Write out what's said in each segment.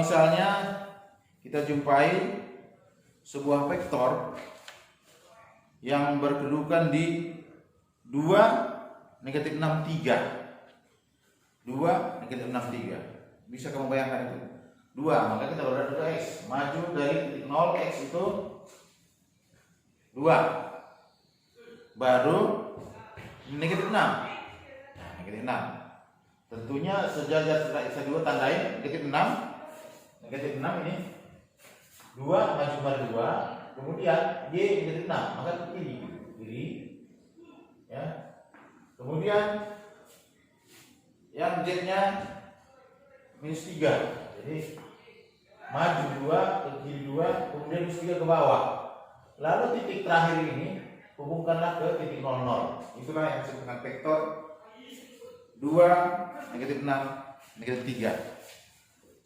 misalnya kita jumpai sebuah vektor yang berkedudukan di 2, negatif 6, 3. 2, negatif 6, 3. Bisa kamu bayangkan itu? 2, maka kita udah 2x. Maju dari titik 0, x itu 2. Baru negatif 6. Nah, negatif 6. Tentunya sejajar setelah x2 tandain negatif 6. Negatif 6 ini 2 maju kembali 2. Kemudian y negatif 6. Maka kiri. Ya. Kemudian yang z-nya minus 3. Jadi maju 2 ke kiri 2, kemudian minus 3 ke bawah. Lalu titik terakhir ini hubungkanlah ke titik 0, 0. Itulah yang disebut dengan vektor 2, negatif 6, negatif 3.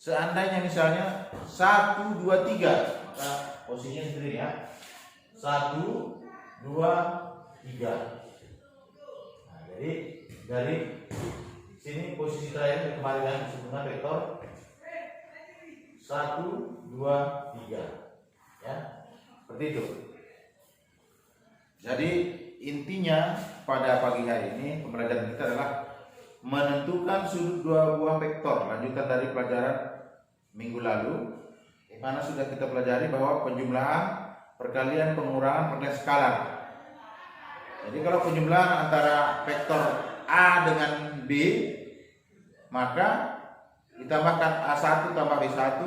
Seandainya misalnya 1, 2, 3, maka posisinya sendiri ya. 1, 2, 3. Nah, jadi dari sini posisi terakhir kembali dengan disebut dengan vektor 1, 2, 3. Ya. Seperti itu. Jadi intinya pada pagi hari ini pembelajaran kita adalah menentukan sudut dua buah vektor. Lanjutan dari pelajaran minggu lalu, di mana sudah kita pelajari bahwa penjumlahan, perkalian, pengurangan, perkalian skalar. Jadi kalau penjumlahan antara vektor A dengan B, maka ditambahkan A1 tambah B1,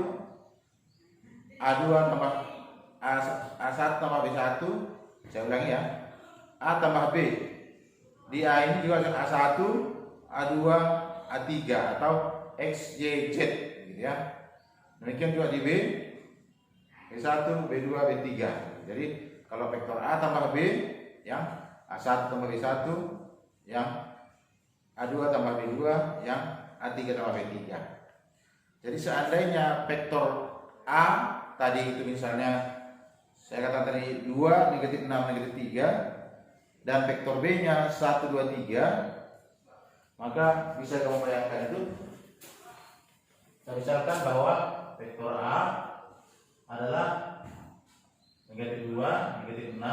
A2 tambah A1 tambah B1. Saya ulangi ya, A tambah B. Di A ini juga akan A1, A2, A3 atau X, Y, Z gitu ya. Demikian juga di B, B1, B2, B3. Jadi kalau vektor A tambah B, yang A1 tambah B1, yang A2 tambah B2, yang A3 tambah B3. Jadi seandainya vektor A tadi itu misalnya saya katakan tadi 2, negatif 6, negatif 3, dan vektor B-nya 1, 2, 3, maka bisa kamu bayangkan itu. Kita misalkan bahwa vektor A adalah negatif 2, negatif 6,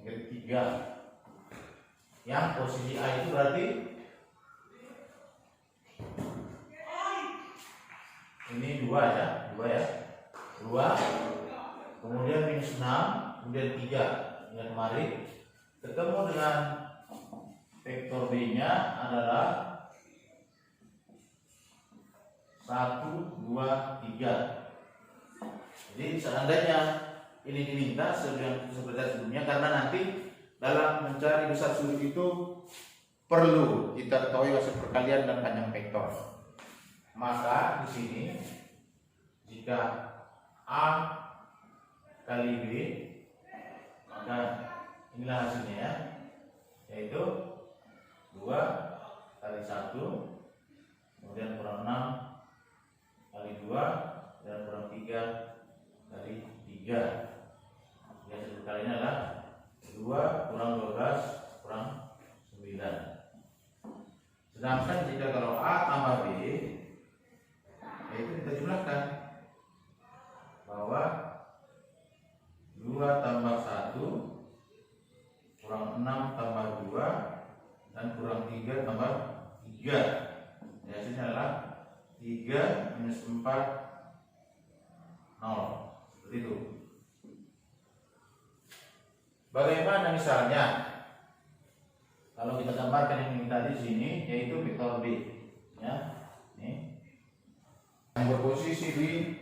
negatif 3. Yang posisi A itu berarti ini 2 ya, 2 ya. 2, kemudian minus 6, kemudian 3 yang kemarin ketemu dengan vektor B-nya adalah 1, 2, 3. Jadi seandainya ini diminta seperti sebelumnya, karena nanti dalam mencari besar sudut itu perlu kita ketahui hasil perkalian dan panjang vektor. Maka di sini jika A kali B, maka inilah hasilnya ya, yaitu 2 kali 1, kemudian kurang 6 kali 2, dan kurang 3 kali 3. Yang hasil kalinya adalah 2 kurang 12 kurang 9. Sedangkan jika kalau A tambah B, yaitu kita jumlahkan bahwa 2 tambah 1 kurang 6 tambah 2 dan kurang 3 tambah 3. Hasilnya adalah 3 minus 4, 0. Seperti itu. Bagaimana misalnya kalau kita gambarkan yang diminta di sini, yaitu vektor B ya. Ini yang berposisi di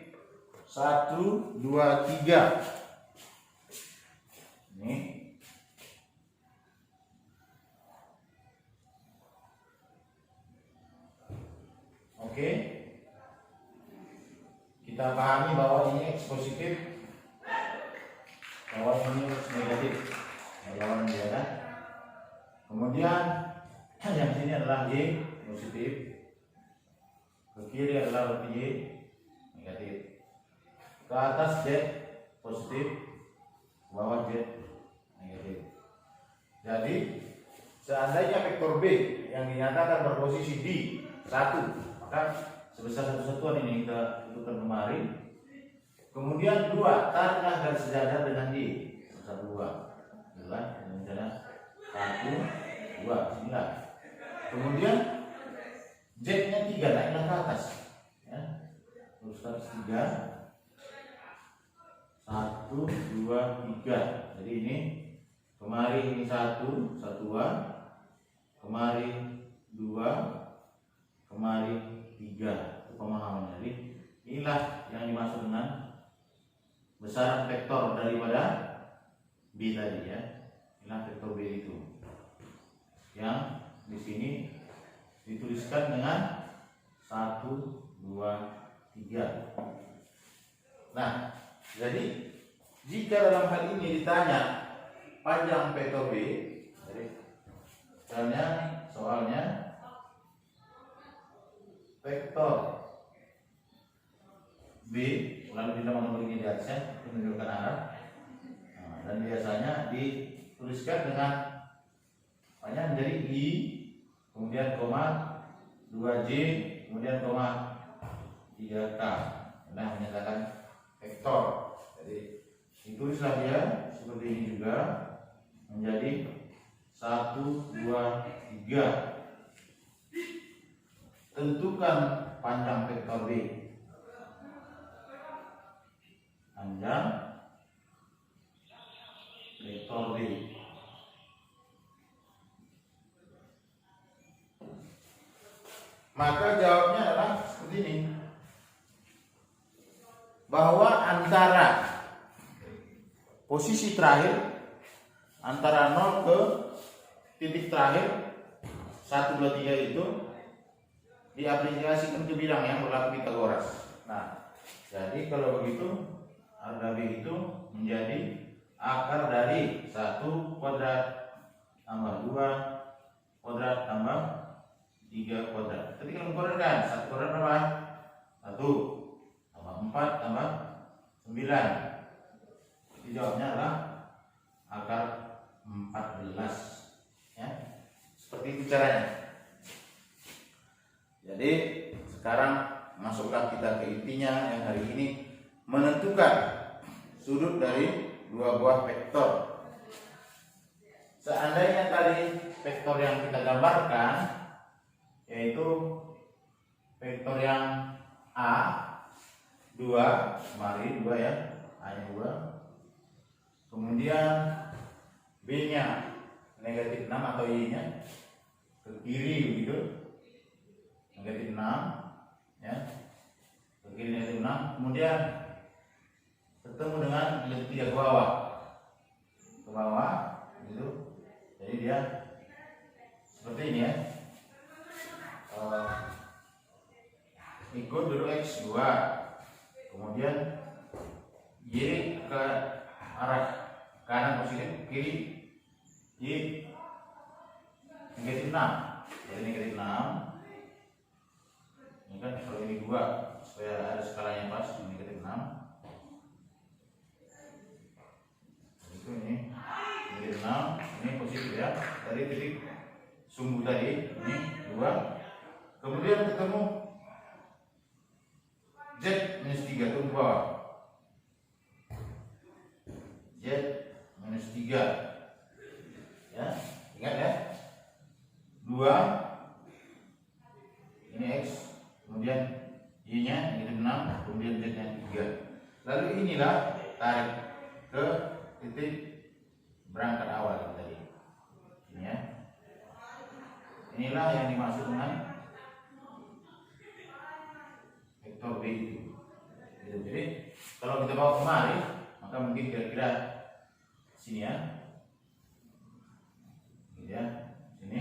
1, 2, 3. Ini oke. Kita pahami bahwa ini X positif, bahwa ini X negatif. Lawan dia kan. Kemudian yang sini adalah Y positif, ke kiri adalah berarti Y negatif. Ke atas Z positif, ke bawah Z negatif. Jadi seandainya vektor B yang dinyatakan berposisi di 1, maka sebesar 1 satuan ini kita tentukan kemarin. Kemudian 2, tariklah garis sejajar dengan D. 1, 2, jelas, misalnya 1, 2, sinilah. Kemudian Z-nya 3, naiklah ke atas. Ya. Terus 3, 1, 2, 3. Jadi ini kemarin ini 1 satuan, kemarin 2, kemarin 3. Itu pemahamannya. Jadi inilah yang dimaksud dengan besaran vektor daripada B tadi ya. Inilah vektor B itu. Yang di sini dituliskan dengan 1, 2, 3. Nah, jadi jika dalam hal ini ditanya panjang vektor B, jadi misalnya soalnya vektor B lalu ditambah ini di atasnya menunjukkan arah. Nah, dan biasanya dituliskan dengan panjang menjadi I, kemudian koma 2J, kemudian koma 3K. Nah, menyatakan vektor. Jadi ditulislah dia seperti ini juga menjadi 1, 2, 3. Tentukan panjang vektor B. Panjang vektor B. Maka jawabnya adalah seperti ini. Bahwa antara posisi terakhir antara 0 ke titik terakhir 1, 2, 3 itu diaplikasikan ke bidang yang berlaku Pitagoras. Nah, jadi kalau begitu arga B itu menjadi akar dari 1 kuadrat tambah 2 kuadrat tambah 3 kuadrat. Ketika mengkuadratkan 1 kuadrat berapa? 1 tambah 4 tambah 9. Jadi jawabnya adalah akar 14 ya. Seperti itu caranya. Jadi sekarang masuklah kita ke intinya yang hari ini, menentukan sudut dari dua buah vektor. Seandainya tadi vektor yang kita gambarkan yaitu vektor yang A 2, kemarin 2 ya, A-nya 2. Kemudian B-nya negatif 6 atau Y-nya ke kiri begitu, negatif 6 ya, ke kiri negatif 6. Kemudian ketemu dengan negatif 3 ke bawah, gitu. Jadi dia seperti ini ya, ikut dulu X 2, kemudian Y ke arah kanan positif, kiri Y negatif 6. Jadi negatif 6 ini kan, kalau ini 2 supaya ada skalanya pas, negatif 6 itu, ini negatif 6, ini positif ya, dari titik sumbu tadi ini 2. Kemudian ketemu Z minus 3 itu ke bawah, Z minus 3 ya, ingat ya, 2 ini X, kemudian Y nya negatif 6, kemudian Z nya 3. Lalu inilah tarik ke titik berangkat awal tadi ini ya. Inilah yang dimaksud dengan vektor B itu. Jadi kalau kita bawa kemari, maka mungkin kira-kira sini ya, gitu ya, sini.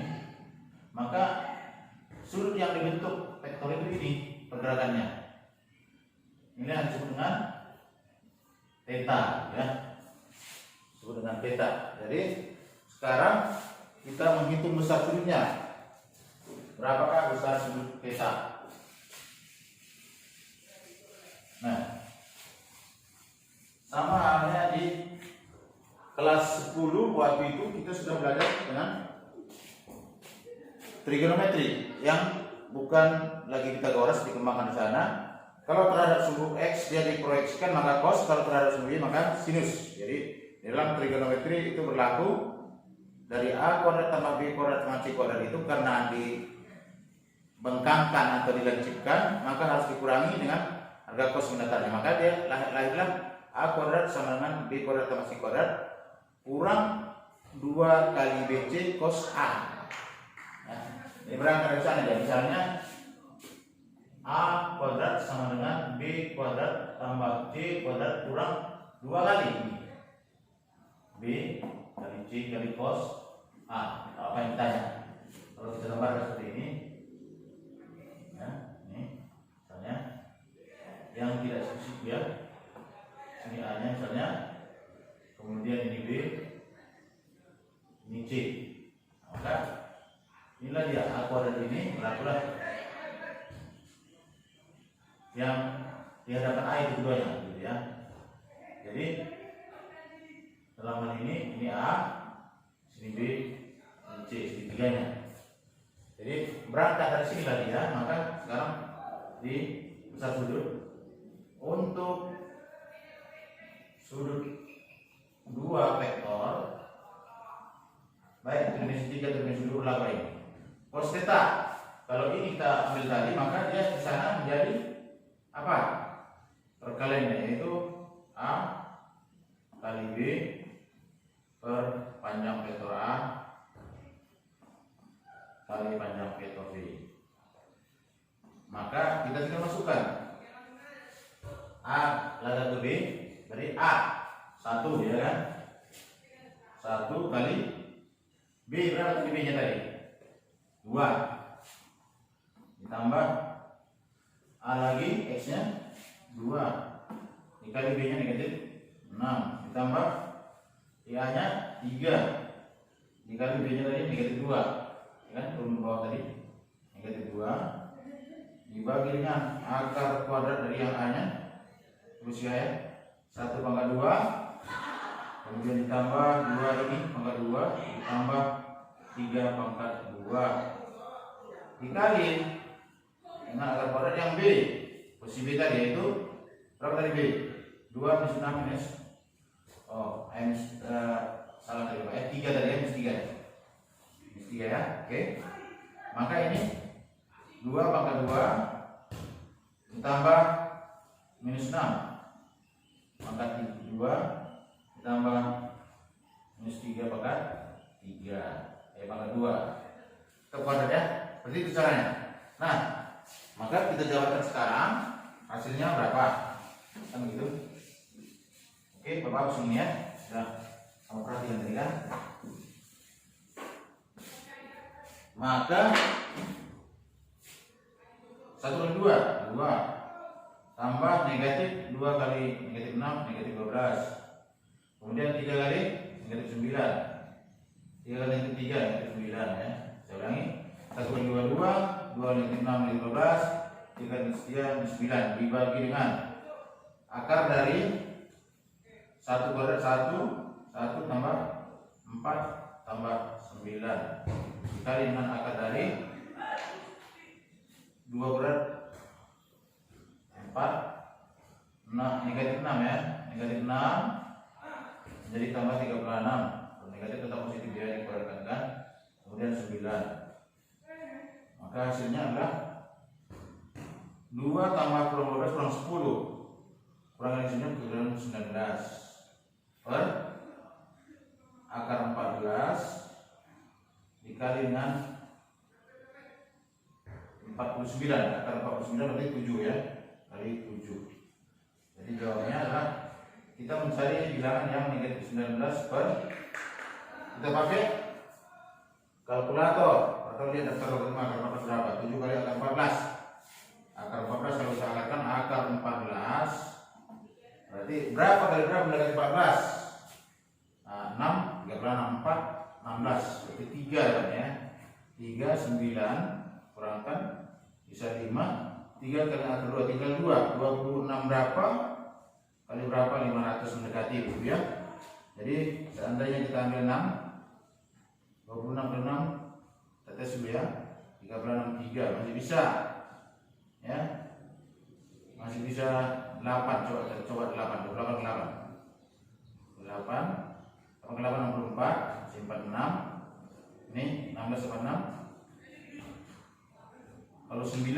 Maka sudut yang dibentuk vektor itu ini pergerakannya. Ini yang disebut dengan theta ya, disebut dengan theta. Jadi sekarang kita menghitung besar sudutnya. Berapakah besar sudut theta? Nah, sama halnya di kelas 10 waktu itu kita sudah belajar dengan trigonometri yang bukan lagi Pitagoras dikembangkan di sana. Kalau terhadap sumbu X dia diproyeksikan maka cos, kalau terhadap sumbu Y maka sinus. Jadi dalam trigonometri itu berlaku dari A kuadrat tambah B kuadrat tambah C kuadrat itu karena dibengkangkan atau dilancipkan maka harus dikurangi dengan harga cos mendatarnya. Maka dia lahirlah A kuadrat sama dengan B kuadrat tambah C kuadrat kurang 2 kali BC cos A. Nah, ini berangkat dari sana ya. Misalnya A kuadrat sama dengan B kuadrat tambah C kuadrat kurang 2 kali B kali C kali cos A. Apa yang ditanya? Kalau kita gambarkan seperti ini, ya, ini misalnya yang tidak spesifik ya, ini A nya misalnya, kemudian ini B, ini C. Maka inilah dia A kuadrat ini berlakulah yang di hadapan A itu keduanya, gitu ya. Jadi dalam hal ini A, sini B, sini C, segitiganya. Jadi berangkat dari sini lagi ya, maka sekarang di besar sudut untuk sudut 2 vektor, baik dimensi 3 dimensi 2 berlaku ini. Cos theta, kalau ini kita ambil tadi maka dia di sana menjadi apa? Perkaliannya yaitu A kali B per panjang vektor A kali panjang vektor B. Maka kita tinggal masukkan A lada ke B dari A 1 ya kan, 1 kali B berapa tadi B nya tadi 2 ditambah A lagi X nya 2 dikali B nya negatif 6 ditambah A nya 3 dikali B nya tadi negatif 2 ya kan, turun ke bawah tadi negatif 2 dibagi dengan akar kuadrat dari yang A nya terus ya 1 pangkat 2 kemudian ditambah 2 ini pangkat 2 ditambah 3 pangkat 2 dikali dengan akar kuadrat yang B, posisi B tadi yaitu berapa tadi B? 2 minus 6 minus salah tadi Pak, 3 tadi ya, minus 3 ya, oke. Maka ini 2 pangkat 2 ditambah minus 6 pangkat 2 ditambah minus 3 pangkat 3 pangkat 2 ke kuadrat ya, seperti itu caranya. Nah, maka kita jawabkan sekarang hasilnya berapa kan begitu. Oke, Bapak harus ini ya, sudah kamu perhatikan tadi kan. Maka 1 kali 2 tambah negatif 2 kali negatif 6 negatif 12 kemudian 3 kali negatif 9 3 kali negatif 3 negatif 9 ya. Saya ulangi, 1 kali 2 2 negatif 6 negatif 12 3 kali sekian 9 dibagi dengan akar dari 1 kuadrat 1 tambah 4 tambah 9 dikali dengan akar dari 2 kuadrat 4 negatif 6 ya, negatif 6 jadi tambah 36 negatif tetap positif ya, dikuadratkan kan, kemudian 9 maka hasilnya adalah 2 tambah kurang 12 kurang 10 kurang dari sini kurang 19 per akar 14 dikali dengan 49, akar 49 berarti 7 ya, kali 7. Jadi jawabnya adalah kita mencari bilangan yang negatif 19 per, kita pakai kalkulator atau lihat daftar logaritma akar 14 berapa, 7 kali akar 14 akar 14 kalau kita akarkan akar 14 berarti berapa kali berapa negatif 14 nah, 6, 3 4, 16 berarti 3 kan ya, 3, 9 kurangkan bisa 5, 3 kali akar 2 tinggal 2, 26 berapa kali berapa, 500 mendekati gitu ya. Jadi seandainya kita ambil 6 26 kali 6 tetes dulu ya, 3 masih bisa ya, masih bisa 8, coba 8 64 masih 46, ini 16 sama 6. Kalau 9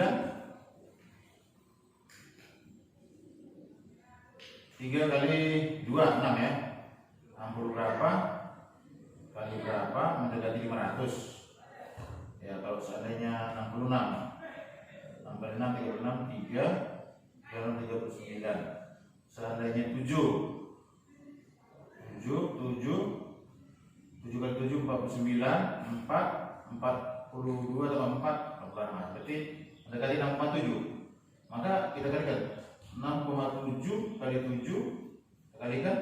3 kali 2 6 ya, 60 berapa kali berapa mendekati 500 ya. Kalau seandainya 66 tambah 6 36 3 dalam 39, seandainya 7 kali 7 49 4 42 tambah 4 berarti mendekati 6,7. Maka kita kalikan 6,7 kali 7 kalikan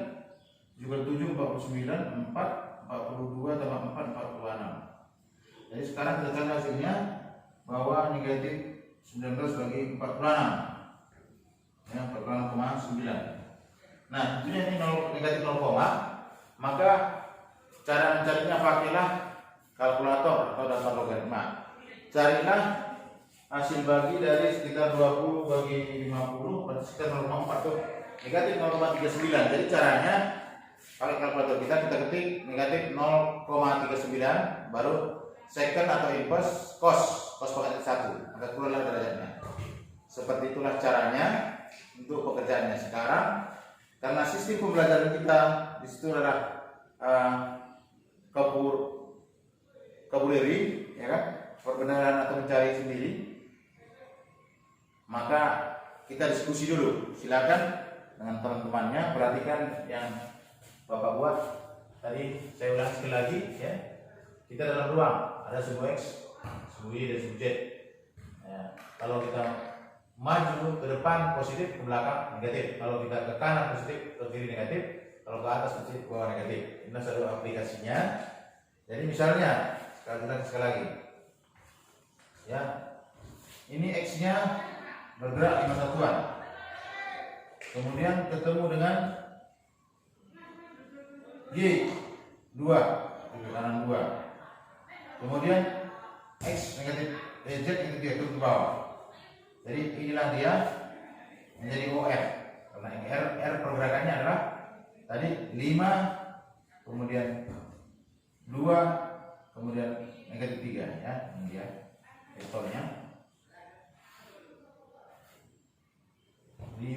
7 kali 7 49 4 42 tambah 4 46. Jadi sekarang kita cari hasilnya bahwa negatif 19 bagi 46 ya, 46,9. Nah tentunya ini negatif 0, maka cara mencarinya pakailah kalkulator atau dasar logaritma. Carilah hasil bagi dari sekitar 20 bagi 50 berarti sekitar 0,4 tuh, negatif 0,39. Jadi caranya pakai kalkulator kita ketik negatif 0,39 baru second atau inverse cos pangkat 1, maka keluarlah derajatnya. Seperti itulah caranya untuk pekerjaannya. Sekarang karena sistem pembelajaran kita di situ adalah kabuleri ya kan, perbenaran atau mencari sendiri, maka kita diskusi dulu. Silakan dengan teman-temannya perhatikan yang Bapak buat tadi. Saya ulang sekali lagi ya. Kita dalam ruang ada suku X, suku Y dan suku Z ya. Kalau kita maju ke depan positif, ke belakang negatif. Kalau kita ke kanan positif, ke kiri negatif. Kalau ke atas positif, ke bawah negatif. Ini satu aplikasinya. Jadi misalnya sekali lagi ya, ini X nya bergerak 5 satuan, kemudian ketemu dengan Y 2 ke kanan 2, kemudian X negatif Z negatif turun ke bawah. Jadi inilah dia menjadi OR, karena ini R pergerakannya adalah tadi 5 kemudian 2 kemudian negatif 3 ya. Ini dia vektornya 5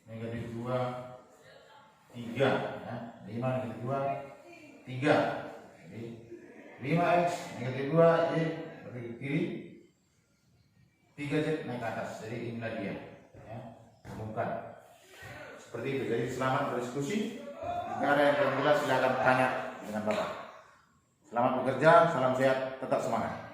negatif 2 3 ya. 5 negatif 2 3. Jadi 5x negatif 2 Y berarti ke kiri, 3Z naik ke atas. Jadi inilah dia ya, umumkan seperti itu. Jadi selamat berdiskusi. Jika ada yang belum jelas silakan tanya dengan Bapak. Selamat bekerja, salam sehat, tetap semangat.